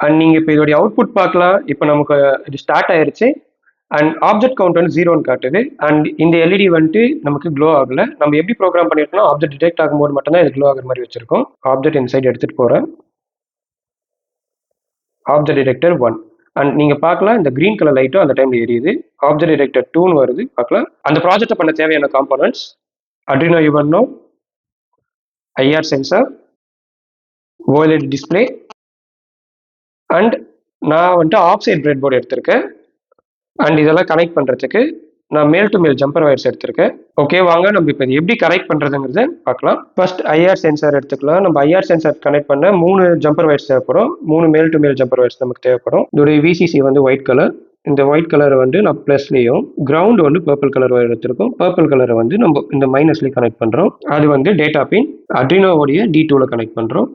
And நீங்கள் இப்போ இதோடைய அவுட்புட் பார்க்கலாம். இப்போ நமக்கு இது ஸ்டார்ட் ஆயிருச்சு அண்ட் ஆப்ஜெக்ட் கவுண்ட் வந்து 0ன்னு காட்டுது. அண்ட் இந்த எல்இடி வந்துட்டு நமக்கு க்ளோ ஆகல. நம்ம எப்படி ப்ரோக்ராம் பண்ணியிருக்கோம், ஆப்ஜெக்ட் டிடெக்ட் ஆகும்போது மட்டும்தான் இது க்ளோ ஆகிற மாதிரி வச்சிருக்கோம். ஆப்ஜெக்ட் இந்த சைடு எடுத்துகிட்டு போகிறேன். ஆப்ஜெக்ட் டிடெக்டர் 1 அண்ட் நீங்கள் பார்க்கலாம் இந்த க்ரீன் கலர் லைட்டும் அந்த டைமில் எரியுது. ஆப்ஜெக்ட் டிடெக்டர் 2ன்னு வருது பார்க்கலாம். அந்த ப்ராஜெக்டை பண்ண தேவையான components Arduino Uno, IR sensor, OLED display and நான் வந்துட்டு ஆஃப் சைட் பிரெட் போர்டு எடுத்திருக்கேன். அண்ட் இதெல்லாம் கனெக்ட் பண்ணுறதுக்கு நான் மேல் டு மேல் ஜம்பர் வயர்ஸ் எடுத்திருக்கேன். ஓகே, வாங்க நம்ம இப்போ எப்படி கனெக்ட் பண்ணுறதுங்கிறத பார்க்கலாம். ஃபர்ஸ்ட் ஐஆர் சென்சார் எடுத்துக்கலாம். நம்ம ஐஆர் சென்சார் கனெக்ட் பண்ண 3 ஜம்பர் வயர்ஸ் தேவைப்படும். 3 மேல் டு மேல் ஜம்பர் வயர்ஸ் நமக்கு தேவைப்படும். இதோடைய விசிசி வந்து ஒயிட் கலர். இந்த ஒயிட் கலரை வந்து நான் ப்ளஸ்லேயும், கிரவுண்ட் வந்து பர்பிள் கலர் வயர் எடுத்திருக்கோம். பர்பிள் கலரை வந்து நம்ம இந்த மைனஸ்லேயும் கனெக்ட் பண்ணுறோம். அது வந்து டேட்டா பின் Arduino உடைய D2ல கனெக்ட் பண்ணுறோம்.